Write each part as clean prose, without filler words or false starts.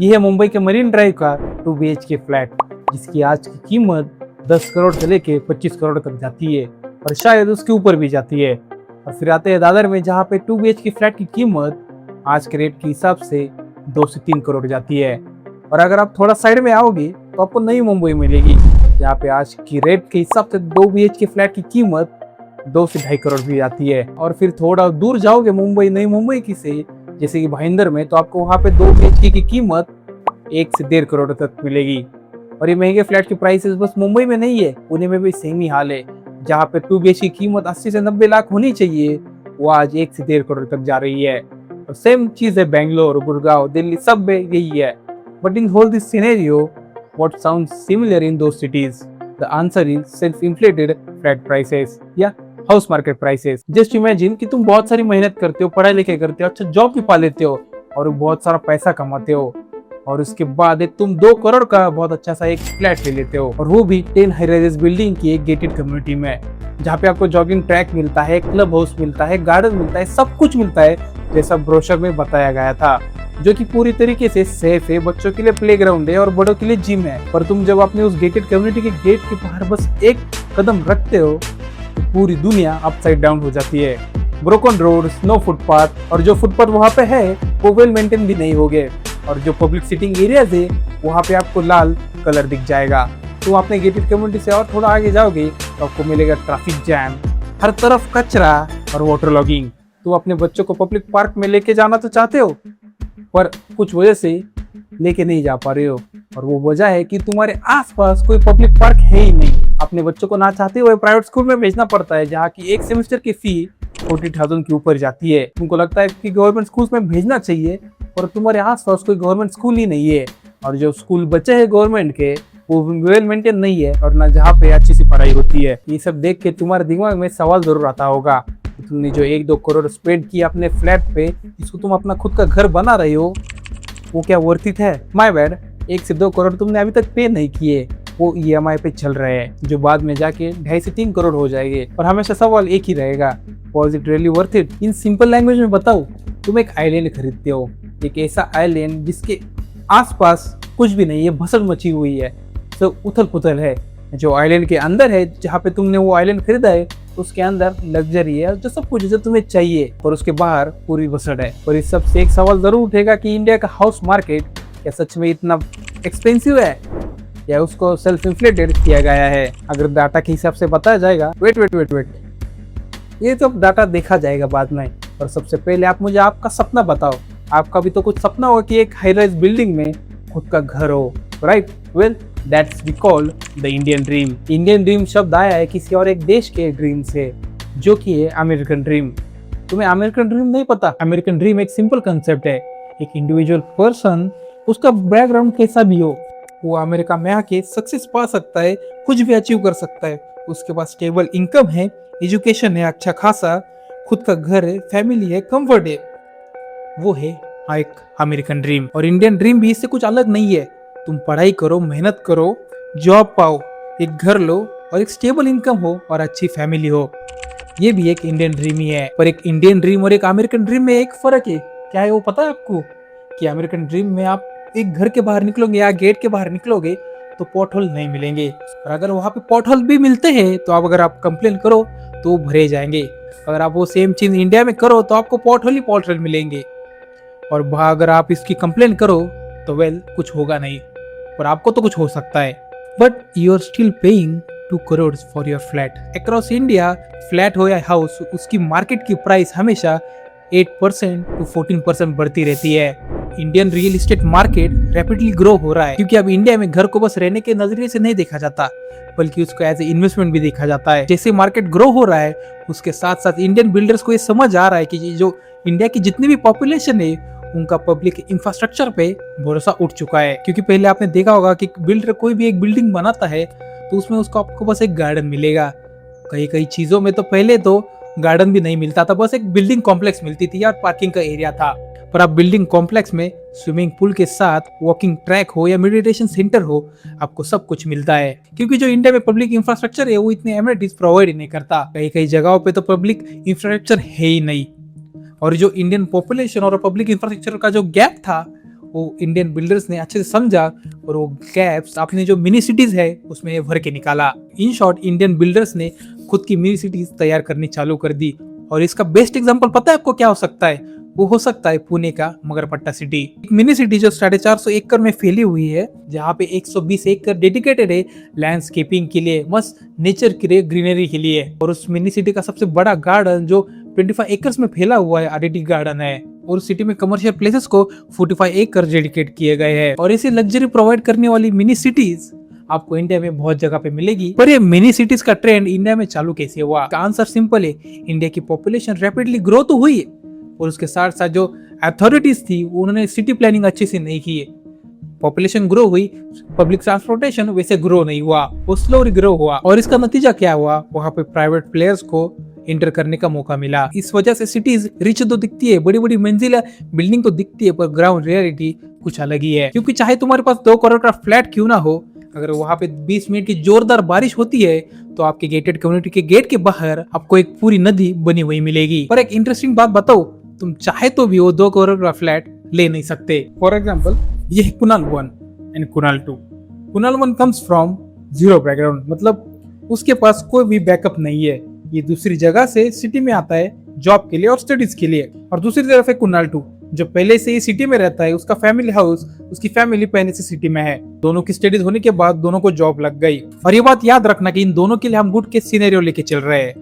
ये है मुंबई के मरीन ड्राइव का 2 BHK फ्लैट, जिसकी आज की कीमत 10 करोड़ से लेके 25 करोड़ तक जाती है और शायद उसके ऊपर भी जाती है। और फिर आते हैं दादर में, जहाँ पे 2 BHK फ्लैट की कीमत आज के रेट के हिसाब से 2 से 3 करोड़ जाती है। और अगर आप थोड़ा साइड में आओगे तो आपको नई मुंबई मिलेगी, जहाँ पे आज की रेट के हिसाब से 2 BHK फ्लैट की कीमत 2 से 2.5 करोड़ भी आती है। और फिर थोड़ा दूर जाओगे मुंबई, नई मुंबई की से, जैसे कि भाईंदर में, तो आपको वहाँ पे 2 BHK की कीमत 1 से 1.5 करोड़ तक मिलेगी। और ये महंगे फ्लैट की प्राइसेस बस मुंबई में नहीं है, पुणे में भी सेम ही हाल है। जहाँ पे 2 BHK की कीमत 80 से 90 लाख होनी चाहिए, वो आज 1 से 1.5 करोड़ तक जा रही है। और सेम चीज है बेंगलोर, गुड़गांव, दिल्ली, सब में यही है। But in whole this scenario, what sounds similar in those cities? The answer is self-inflated flat prices या house market prices. Just imagine कि तुम बहुत सारी मेहनत करते हो, पढ़ाई लिखाई करते हो, अच्छा जॉब भी पा लेते हो और बहुत सारा पैसा कमाते हो, और उसके बाद एक तुम 2 करोड़ का बहुत अच्छा सा एक फ्लैट ले लेते हो, और वो भी 10 हाई राइज बिल्डिंग की एक गेटेड कम्युनिटी में, जहाँ पे आपको जॉगिंग ट्रैक मिलता है, क्लब हाउस मिलता है, गार्डन मिलता है, सब कुछ मिलता है जैसा ब्रोशर में बताया गया था, जो कि पूरी तरीके से सेफ है, बच्चों के लिए प्लेग्राउंड है और बड़ों के लिए जिम है। पर तुम जब अपने उस गेटेड कम्युनिटी के गेट के बाहर बस एक कदम रखते हो तो पूरी दुनिया अपसाइड डाउन हो जाती है। ब्रोकन रोड्स, नो फुटपाथ, और जो फुटपाथ वहाँ पे है वो वेल मेंटेन भी नहीं होंगे, और जो पब्लिक सिटिंग एरियाज है वहाँ पे आपको लाल कलर दिख जाएगा। तो अपने गेटेड कम्युनिटी से और थोड़ा आगे जाओगे तो आपको मिलेगा ट्रैफिक जैम, हर तरफ कचरा और वाटर लॉगिंग। तो अपने बच्चों को पब्लिक पार्क में लेके जाना तो चाहते हो, पर कुछ वजह से लेके नहीं जा पा रहे हो, और वो वजह है कि तुम्हारे आसपास कोई पब्लिक पार्क है ही नहीं। अपने बच्चों को ना चाहते हुए प्राइवेट स्कूल में भेजना पड़ता है, जहाँ की एक सेमेस्टर की फी 40,000 के ऊपर जाती है। तुमको लगता है कि गवर्नमेंट स्कूल में भेजना चाहिए, और तुम्हारे आसपास कोई गवर्नमेंट स्कूल ही नहीं है, और जो स्कूल बचे हैं गवर्नमेंट के वो वेल मेंटेन नहीं है, और ना जहाँ पे अच्छी सी पढ़ाई होती है। ये सब देख के तुम्हारे दिमाग में सवाल जरूर आता होगा, तुमने जो 1-2 करोड़ स्पेंड किया अपने फ्लैट पे, इसको तुम अपना खुद का घर बना रहे हो, वो क्या वर्थ इट है? माय बैड, 1 से 2 करोड़ तुमने अभी तक पे नहीं किए, वो EMI पे चल रहे हैं, जो बाद में जाके 2.5 से 3 करोड़ हो जाएंगे। और हमेशा सवाल एक ही रहेगा, was it really worth it? In simple language में बताओ, तुम एक आइलैंड खरीदते हो, एक ऐसा आइलैंड जिसके आसपास कुछ भी नहीं है, भसड़ मची हुई है, सब उथल पुथल है। जो आइलैंड के अंदर है, जहाँ पे तुमने वो आइलैंड खरीदा है, उसके अंदर लग्जरी है, जो सब कुछ जो तुम्हें चाहिए, और उसके बाहर पूरी भसड़ है। और इस सब से एक सवाल जरूर उठेगा कि इंडिया का हाउस मार्केट क्या सच में इतना एक्सपेंसिव है, या उसको सेल्फ इन्फ्लेटेड किया गया है? अगर डाटा के हिसाब से बताया जाएगा, वेट, ये तो डाटा देखा जाएगा बाद में। और सबसे पहले आप मुझे आपका सपना बताओ। आपका भी तो कुछ सपना हो कि एक हाई राइज बिल्डिंग में खुद का घर हो, right? Well, that's we call the Indian dream. Indian dream शब्द आया है किसी और एक देश के ड्रीम से, जो कि है अमेरिकन ड्रीम। तुम्हें अमेरिकन ड्रीम नहीं पता? अमेरिकन ड्रीम एक सिंपल कंसेप्ट है। एक इंडिविजुअल पर्सन, उसका बैकग्राउंड कैसा भी हो, वो अमेरिका में आके सक्सेस पा सकता है, कुछ भी अचीव कर सकता है। उसके पास स्टेबल इनकम है, एजुकेशन है अच्छा खासा, खुद का घर है, फैमिली है, कंफर्ट है। वो है एक अमेरिकन ड्रीम। और इंडियन ड्रीम भी इससे कुछ अलग नहीं है। तुम पढ़ाई करो, मेहनत करो, जॉब पाओ, एक घर लो, और एक स्टेबल इनकम हो, और अच्छी फैमिली हो। ये भी एक इंडियन ड्रीम ही है। पर एक इंडियन ड्रीम और एक अमेरिकन ड्रीम में एक फर्क है। क्या है वो पता है आपको? कि अमेरिकन ड्रीम में आप एक घर के बाहर निकलोगे या गेट के बाहर निकलोगे तो पॉट होल नहीं मिलेंगे, और अगर वहाँ पे पॉट होल भी मिलते हैं तो अगर आप कंप्लेन करो तो भरे जाएंगे। अगर आप वो सेम चीज इंडिया में करो तो आपको पॉट होल मिलेंगे, और अगर आप इसकी कंप्लेन करो तो वेल कुछ होगा नहीं, पर आपको तो कुछ हो सकता है। But you are still paying 2 crore for your flat. Across India, flat हो या हाउस, उसकी मार्केट की प्राइस हमेशा 8% to 14% बढ़ती रहती है। Indian real estate market rapidly grow हो रहा है, क्योंकि अब इंडिया में घर को बस रहने के नजरिए से नहीं देखा जाता, बल्कि उसको एज ए इन्वेस्टमेंट भी देखा जाता है। जैसे मार्केट ग्रो हो रहा है, उसके साथ साथ इंडियन बिल्डर्स को ये समझ आ रहा है कि जो इंडिया की जितनी भी पॉपुलेशन है, उनका पब्लिक इंफ्रास्ट्रक्चर पे भरोसा उठ चुका है। क्योंकि पहले आपने देखा होगा कि बिल्डर कोई भी एक बिल्डिंग बनाता है तो उसमें उसको आपको बस एक गार्डन मिलेगा। कई चीजों में तो पहले तो गार्डन भी नहीं मिलता था, बस एक बिल्डिंग कॉम्प्लेक्स मिलती थी या पार्किंग का एरिया था। पर अब बिल्डिंग कॉम्प्लेक्स में स्विमिंग पूल के साथ वॉकिंग ट्रैक हो या मेडिटेशन सेंटर हो, आपको सब कुछ मिलता है। क्योंकि जो इंडिया में पब्लिक इंफ्रास्ट्रक्चर है वो इतने एमिनिटीज प्रोवाइड नहीं करता। कई जगहों पे तो पब्लिक इंफ्रास्ट्रक्चर है ही नहीं, और जो इंडियन पॉपुलेशन और पब्लिक इंफ्रास्ट्रक्चर का जो गैप था वो इंडियन बिल्डर्स ने अच्छे से समझा और वो गैप्स अपने जो मिनी सिटीज है उसमें भर के निकाला। इन शॉर्ट इंडियन बिल्डर्स ने खुद की मिनी सिटीज तैयार करनी चालू कर दी और इसका बेस्ट एग्जांपल पता है आपको क्या हो सकता है? वो हो सकता है पुणे का मगरपट्टा सिटी, एक मिनी सिटी जो 450 एकड़ में फैली हुई है, जहाँ पे 120 एकड़ डेडिकेटेड है लैंडस्केपिंग के लिए, मस्त नेचर के लिए, ग्रीनरी के लिए। और उस मिनी सिटी का सबसे बड़ा गार्डन जो 25 एकर्स में फैला हुआ है आरडीटी गार्डन है, और उस सिटी में कमर्शियल प्लेसेस को 45 एकड़ डेडिकेट किए गए हैं। और ऐसी लग्जरी प्रोवाइड करने वाली मिनी सिटीज आपको इंडिया में बहुत जगह पे मिलेगी। पर ये मिनी सिटीज का ट्रेंड इंडिया में चालू कैसे हुआ? आंसर सिंपल है, इंडिया की पॉपुलेशन रैपिडली ग्रो तो हुई और उसके साथ साथ जो अथॉरिटीज थी उन्होंने सिटी प्लानिंग अच्छे से नहीं की। पॉपुलेशन ग्रो हुई, पब्लिक ट्रांसपोर्टेशन वैसे ग्रो नहीं हुआ, वो स्लोली ग्रो हुआ। और इसका नतीजा क्या हुआ? वहाँ पे प्राइवेट प्लेयर्स को इंटर करने का मौका मिला। इस वजह से सिटीज रिच तो दिखती है, बड़ी बड़ी मंजिला बिल्डिंग तो दिखती है, पर ग्राउंड रियलिटी कुछ अलग ही है। क्योंकि चाहे तुम्हारे पास 2 करोड़ का फ्लैट क्यों ना हो, अगर वहाँ पे 20 मिनट की जोरदार बारिश होती है तो आपके गेटेड कम्युनिटी के गेट के बाहर आपको एक पूरी नदी बनी हुई मिलेगी। पर एक इंटरेस्टिंग बात बताओ, तुम चाहे तो भी वो 2 करोड़ का फ्लैट ले नहीं सकते। फॉर एग्जाम्पल, ये है Kunal 1 and Kunal 2। Kunal 1 comes from zero background, मतलब उसके पास कोई भी बैकअप नहीं है। ये दूसरी जगह से सिटी में आता है जॉब के लिए और स्टडीज के लिए। और दूसरी तरफ है कुणाल 2 जो पहले से ही सिटी में रहता है, उसका फैमिली हाउस, उसकी फैमिली पहले से सिटी में है। दोनों की स्टडीज होने के बाद दोनों को जॉब लग गई। और ये बात याद रखना कि इन दोनों के लिए हम गुड केस सिनेरियो लेके चल रहे हैं।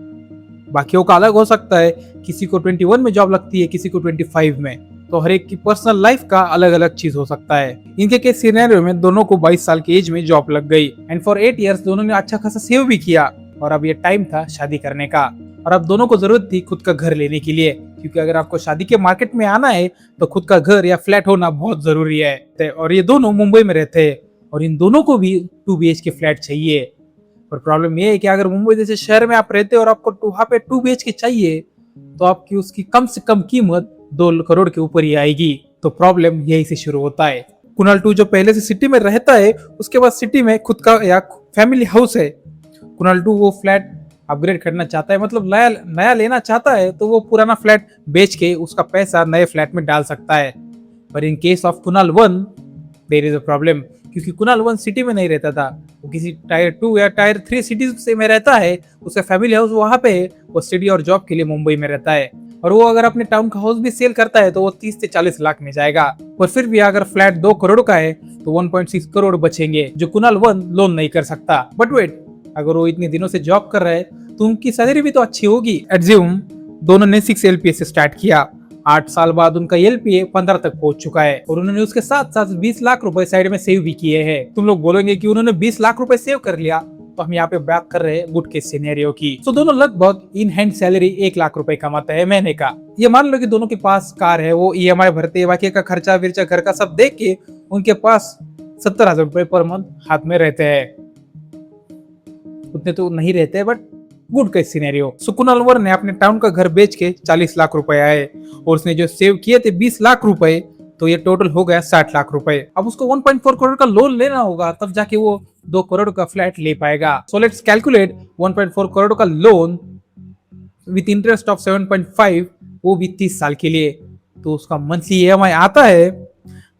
बाकियों का अलग हो सकता है, किसी को 21 में जॉब लगती है, किसी को 25 में, तो हर एक की पर्सनल लाइफ का अलग अलग चीज हो सकता है। इनके केस सिनेरियो में दोनों को 22 साल की एज में जॉब लग गई एंड फॉर 8 इयर्स दोनों ने अच्छा खासा सेव भी किया। और अब ये टाइम था शादी करने का, और अब दोनों को जरूरत थी खुद का घर लेने के लिए, क्योंकि अगर आपको शादी के मार्केट में आना है तो खुद का घर या फ्लैट होना बहुत जरूरी है। और ये दोनों मुंबई में रहते हैं और इन दोनों को भी 2 BHK फ्लैट चाहिए। पर प्रॉब्लम ये है कि अगर मुंबई जैसे शहर में आप रहते हो और आपको वहां पे 2 BHK चाहिए तो आपकी उसकी कम से कम कीमत 2 करोड़ के ऊपर ही आएगी। तो प्रॉब्लम यही से शुरू होता है। कुणाल 2 जो पहले से सिटी में रहता है, उसके बाद सिटी में खुद का या फैमिली हाउस है। कुणाल 2 वो फ्लैट अपग्रेड करना चाहता है, मतलब नया लेना चाहता है, तो वो पुराना फ्लैट बेच के उसका पैसा नए फ्लैट में डाल सकता है। पर in case of Kunal 1 there is a problem, क्योंकि कुणाल 1 सिटी में नहीं रहता था, वो किसी टायर 2 या टायर 3 सिटीज से में रहता है। उसका फैमिली हाउस वहां पे है, वो स्टडी और जॉब के लिए मुंबई में रहता है। और वो अगर अपने टाउन का हाउस भी सेल करता है तो वो 30 से 40 लाख में जाएगा। पर फिर भी अगर फ्लैट 2 करोड़ का है तो 1.6 करोड़ बचेंगे जो कुणाल 1 लोन नहीं कर सकता। बट वेट, अगर वो इतने दिनों से जॉब कर रहा है तो उनकी सैलरी भी तो अच्छी होगी। एज्यूम दोनों ने 6 LPA से स्टार्ट किया, 8 साल बाद उनका LPA 15 तक पहुंच चुका है और उन्होंने उसके साथ साथ 20 लाख रुपए साइड में सेव भी किए हैं। तुम लोग बोलेंगे कि उन्होंने 20 लाख रुपए सेव कर लिया, तो हम यहाँ पे बात कर रहे हैं गुड केस सिनेरियो की। तो दोनों लगभग इन हैंड सैलरी 1 लाख रुपए कमाते हैं महीने का। ये मान लो कि दोनों के पास कार है, वो EMI भरते हैं, बाकी का खर्चा विर्चा घर का सब देख के उनके पास 70,000 रुपए पर मंथ हाथ में रहते हैं। उतने तो नहीं रहते बट गुड केस सिनेरियो। सो कुणाल 1 ने अपने टाउन का घर बेच के 40 लाख रुपए आए और उसने जो सेव किए थे 20 लाख रुपए, तो ये टोटल हो गया 60 लाख रुपए। अब उसको 1.4 करोड़ का लोन लेना होगा, तब जाके वो 2 करोड़ का फ्लैट ले पाएगा। सो लेट्स कैलकुलेट 1.4 करोड़ का लोन विथ इंटरेस्ट ऑफ 7.5, वो भी 30 साल के लिए, तो उसका मंथली EMI आता है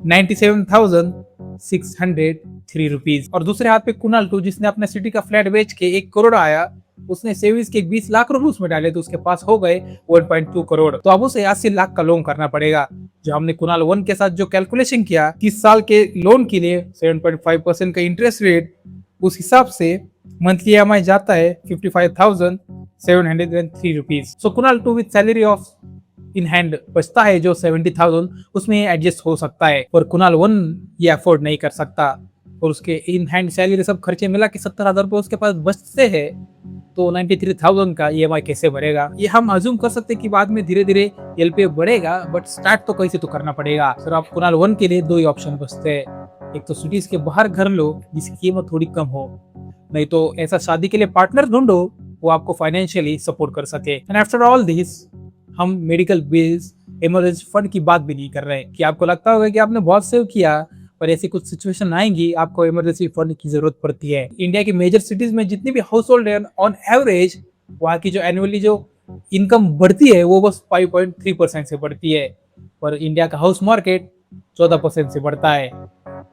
97,603 रुपीज। और दूसरे हाथ पे कुणाल 2 जिसने अपने सिटी का फ्लैट बेच के 1 करोड़ आया, उसने सेविंग्स के 20 लाख रुपए उसमें डाले तो उसके पास हो गए 1.2 करोड़। तो अब उसे 80 लाख का लोन करना पड़ेगा। जो हमने कुणाल 1 के साथ जो कैलकुलेशन किया 30 साल के लोन के लिए 7.5% का इंटरेस्ट रेट, उस हिसाब से मंथली EMI जाता है 55,703 rupees. So Kunal 2 with salary of in hand बचता है जो 70,000, उसमें एडजस्ट हो सकता है। और कुणाल 1 ये अफोर्ड नहीं कर सकता और उसके इन हैंड सैलरी सब खर्चे मिला के 70,000 रुपए उसके पास बचते हैं, तो 93,000 का EMI कैसे भरेगा? ये हम अज्यूम कर सकते हैं कि बाद में धीरे धीरे LPA बढ़ेगा, बट स्टार्ट तो कैसे तो करना पड़ेगा। सर आप कुणाल 1 के लिए 2 ही ऑप्शन बचते हैं, एक तो सिटीज के बाहर घर लो जिसकी कीमत थोड़ी कम हो, नहीं तो ऐसा शादी के लिए पार्टनर ढूंढो वो आपको फाइनेंशियली सपोर्ट कर सके। एंड आफ्टर ऑल दिस हम मेडिकल बिल्स, इमरजेंसी फंड की बात भी नहीं कर रहे हैं कि आपको लगता होगा कि आपने बहुत सेव किया, पर ऐसी कुछ सिचुएशन आएंगी आपको इमरजेंसी फंड की जरूरत पड़ती है। इंडिया की मेजर सिटीज में जितनी भी हाउस होल्ड है ऑन एवरेज वहाँ की जो एनुअली जो इनकम बढ़ती है वो बस 5.3% से बढ़ती है, पर इंडिया का हाउस मार्केट 14% से बढ़ता है।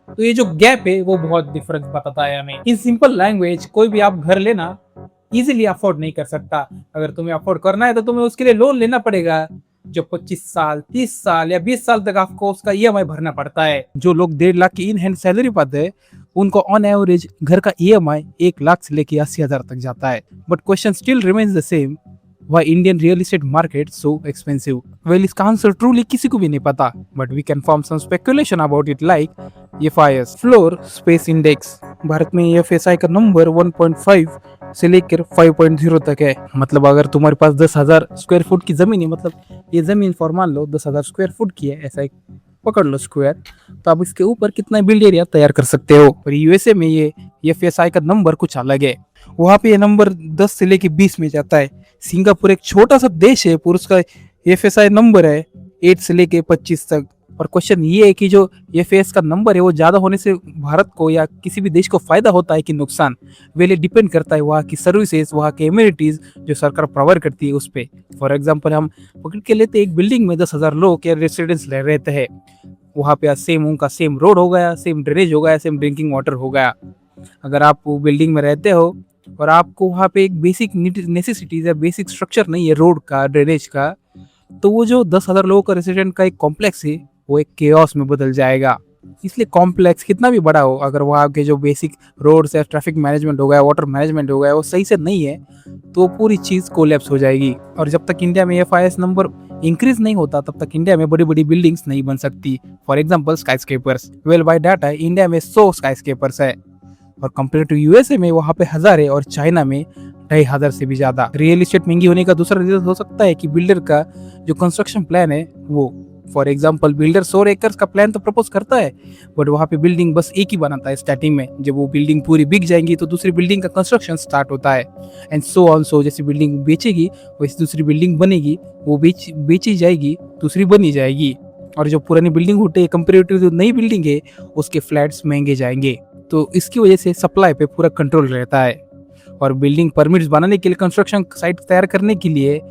तो ये जो गैप है वो बहुत डिफरेंस बताता है हमें। इन सिंपल लैंग्वेज कोई भी आप घर लेना इजीली अफोर्ड नहीं कर सकता। अगर तुम्हें अफोर्ड करना है तो तुम्हें उसके लिए लोन लेना पड़ेगा, जो 25 साल 30 साल या 20 साल तक आपको उसका ईएमआई भरना पड़ता है। जो लोग 1.5 लाख की इन हैंड सैलरी पाते हैं उनको ऑन एवरेज घर का ईएमआई 1 लाख से लेके 80,000 तक जाता है। But question still remains the same, why Indian real estate market so expensive? Well, इसका आंसर ट्रूली किसी को भी नहीं पता, but we can form some speculation about it like FIS, floor space index. Bharat में FSI का नंबर 1.5 से लेकर 5.0 तक है। मतलब अगर तुम्हारे पास 10,000 स्क्वायर फुट की जमीन है, मतलब ये जमीन फॉर मान लो 10,000 स्क्वायर फुट की है, ऐसा एक पकड़ लो स्क्वायर, तो आप इसके ऊपर कितना बिल्ड एरिया तैयार कर सकते हो। पर यूएसए में ये FSI का नंबर कुछ अलग है, वहाँ पे ये नंबर 10 से लेके 20 में जाता है। सिंगापुर एक छोटा सा देश है, पर उसका FSI नंबर है 8 से लेके 25 तक। और क्वेश्चन ये है कि जो FS का नंबर है वो ज्यादा होने से भारत को या किसी भी देश को फायदा होता है कि नुकसान, वेले डिपेंड करता है वहाँ की सर्विसेज, वहाँ के एम्यूनिटीज जो सरकार प्रोवाइड करती है उस पर। फॉर एग्जाम्पल हम पकड़ के लेते एक बिल्डिंग में 10,000 लोग या रेसिडेंट्स रहते हैं, वहाँ पे सेम उनका सेम रोड हो गया, सेम ड्रेनेज हो गया, सेम ड्रिंकिंग वाटर हो गया। अगर आप बिल्डिंग में रहते हो और आपको वहाँ पे एक बेसिक नेसेसिटीज या बेसिक स्ट्रक्चर नहीं है रोड का, ड्रेनेज का, तो वो जो 10,000 लोगों का रेसिडेंट का एक कॉम्प्लेक्स है वो एक केओस में बदल जाएगा। इसलिए कॉम्प्लेक्स कितना भी बड़ा हो, अगर वहाँ के जो बेसिक रोड्स या ट्रैफिक मैनेजमेंट हो गया, वाटर मैनेजमेंट हो गया, वो सही से नहीं है तो पूरी चीज़ कोलैप्स हो जाएगी। और जब तक इंडिया में FIS नंबर इंक्रीज नहीं होता तब तक इंडिया में बड़ी बड़ी बिल्डिंग्स नहीं बन सकती। For example skyscrapers, well by data India में 100 स्काईस्केपर्स है और कंपेयर टू यूएसए में वहाँ पे 1000 है और चाइना में 2,500 से भी ज्यादा। रियल एस्टेट महंगी होने का दूसरा रीजन हो सकता है कि बिल्डर का जो कंस्ट्रक्शन प्लान है वो, फॉर एग्जाम्पल बिल्डर 100 एकर्स का प्लान तो प्रपोज करता है, बट वहाँ पे बिल्डिंग बस एक ही बनाता है स्टार्टिंग में। जब वो बिल्डिंग पूरी बिक जाएंगी तो दूसरी बिल्डिंग का कंस्ट्रक्शन स्टार्ट होता है, एंड सो ऑन सो। जैसे बिल्डिंग बेचेगी वैसे दूसरी बिल्डिंग बनेगी, वो बेची जाएगी, दूसरी बनी जाएगी। और जो पुरानी बिल्डिंग होती है कंपेरेटिव जो नई बिल्डिंग है उसके फ्लैट्स महंगे जाएंगे। तो इसकी वजह से सप्लाई पे पूरा कंट्रोल रहता है। और बिल्डिंग परमिट्स बनाने के लिए, कंस्ट्रक्शन साइट तैयार करने के लिए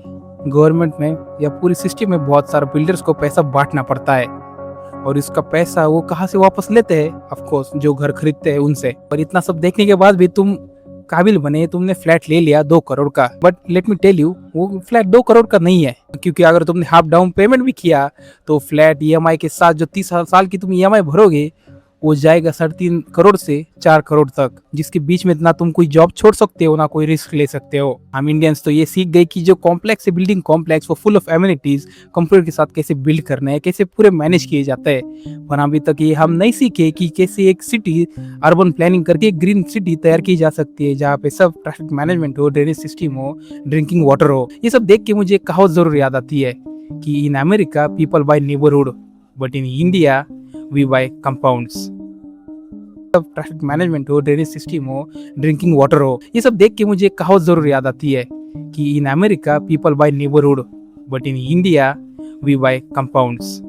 गवर्नमेंट में या पूरी सिस्टम में बहुत सारे बिल्डर्स को पैसा बांटना पड़ता है। और इसका पैसा वो कहाँ से वापस लेते हैं? ऑफ कोर्स जो घर खरीदते हैं उनसे। और इतना सब देखने के बाद भी तुम काबिल बने, तुमने फ्लैट ले लिया 2 करोड़ का, but let me tell you वो फ्लैट 2 करोड़ का नहीं है, क्योंकि अगर तुमने हाफ डाउन पेमेंट भी किया तो फ्लैट EMI के साथ जो 30 साल की तुम EMI भरोगे वो जाएगा 3.5 करोड़ से 4 करोड़ तक, जिसके बीच में ना तुम कोई जॉब छोड़ सकते हो ना कोई रिस्क ले सकते हो। हम इंडियंस तो ये सीख गए कि जो कॉम्प्लेक्स है, बिल्डिंग कॉम्प्लेक्स, वो फुल ऑफ एम्यूनिटीज, कंप्यूटर के साथ कैसे बिल्ड करना है, कैसे पूरे मैनेज किए जाते हैं। पर अभी तक ये हम नहीं सीखे कि कैसे एक सिटी अर्बन प्लानिंग करके एक ग्रीन सिटी तैयार की जा सकती है, जहाँ पे सब ट्रैफिक मैनेजमेंट हो, ड्रेनेज सिस्टम हो, ड्रिंकिंग वाटर हो। ये सब देख के मुझे एक कहावत जरूर याद आती है कि in America people buy neighbourhood but in India we buy compounds. Traffic management हो, ड्रेनेज सिस्टम हो, ड्रिंकिंग वाटर हो, ये सब देख के मुझे एक कहावत जरूर याद आती है कि in America people buy neighbourhood but in India we buy compounds.